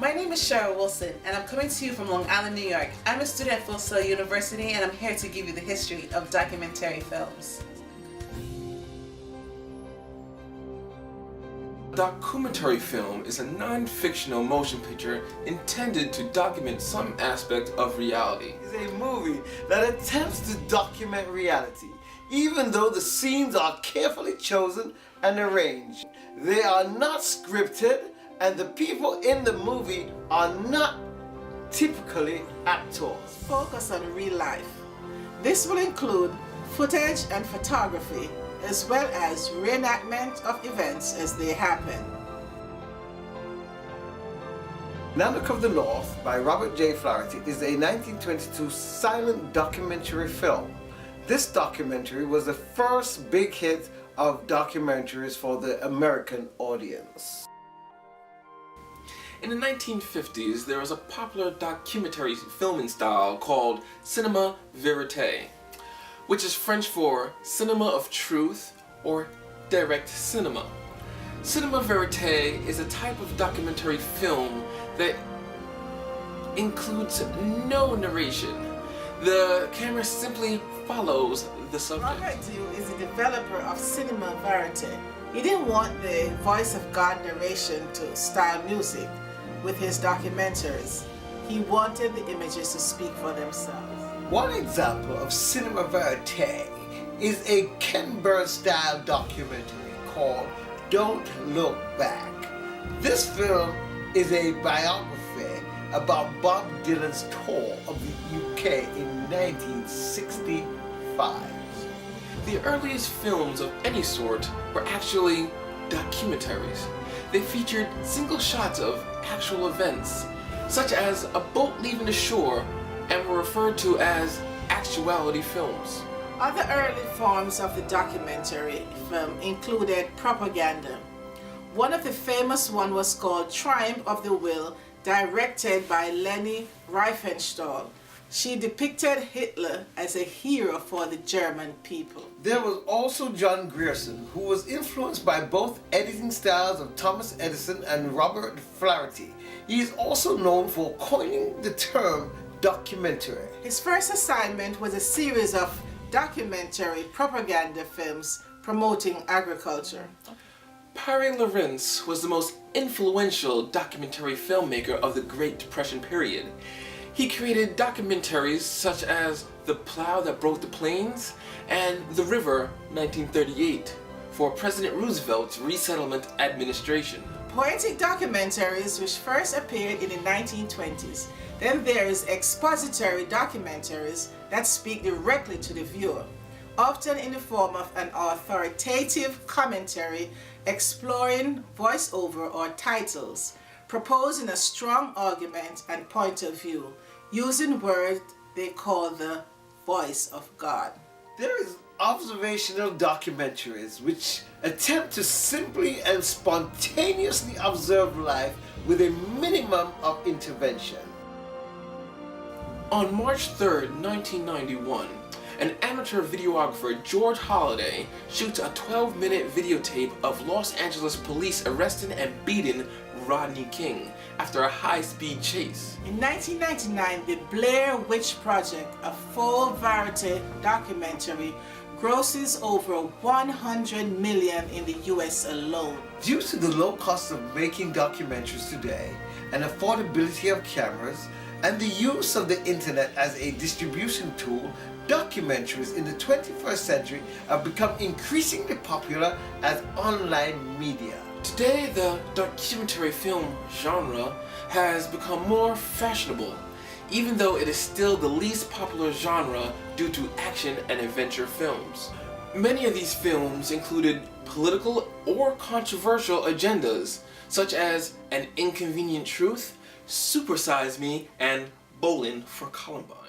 My name is Cheryl Wilson and I'm coming to you from Long Island, New York. I'm a student at Full Sail University and I'm here to give you the history of documentary films. A documentary film is a non-fictional motion picture intended to document some aspect of reality. It's a movie that attempts to document reality, even though the scenes are carefully chosen and arranged. They are not scripted, and the people in the movie are not typically actors. Focus on real life. This will include footage and photography, as well as reenactment of events as they happen. Nanook of the North by Robert J. Flaherty is a 1922 silent documentary film. This documentary was the first big hit of documentaries for the American audience. In the 1950s, there was a popular documentary filming style called cinema verite, which is French for cinema of truth or direct cinema. Cinema verite is a type of documentary film that includes no narration. The camera simply follows the subject. Robert Dew is the developer of cinema verite. He didn't want the voice of God narration to style music with his documentaries. He wanted the images to speak for themselves. One example of cinema verite is a Ken Burns style documentary called Don't Look Back. This film is a biography about Bob Dylan's tour of the UK in 1965. The earliest films of any sort were actually documentaries. They featured single shots of actual events, such as a boat leaving the shore, and were referred to as actuality films. Other early forms of the documentary film included propaganda. One of the famous ones was called Triumph of the Will, directed by Leni Riefenstahl. She depicted Hitler as a hero for the German people. There was also John Grierson, who was influenced by both editing styles of Thomas Edison and Robert Flaherty. He is also known for coining the term documentary. His first assignment was a series of documentary propaganda films promoting agriculture. Pierre Lorentz was the most influential documentary filmmaker of the Great Depression period. He created documentaries such as The Plow That Broke the Plains and The River, 1938, for President Roosevelt's resettlement administration. Poetic documentaries which first appeared in the 1920s. Then there is expository documentaries that speak directly to the viewer, often in the form of an authoritative commentary exploring voiceover or titles, proposing a strong argument and point of view, using words they call the voice of God. There is observational documentaries which attempt to simply and spontaneously observe life with a minimum of intervention. On March 3rd, 1991, an amateur videographer, George Holliday, shoots a 12-minute videotape of Los Angeles police arresting and beating Rodney King after a high-speed chase. In 1999, the Blair Witch Project, a full verite documentary, grosses over $100 million in the US alone. Due to the low cost of making documentaries today and affordability of cameras and the use of the internet as a distribution tool, documentaries in the 21st century have become increasingly popular as online media. Today, the documentary film genre has become more fashionable, even though it is still the least popular genre due to action and adventure films. Many of these films included political or controversial agendas, such as An Inconvenient Truth, Super Size Me, and Bowling for Columbine.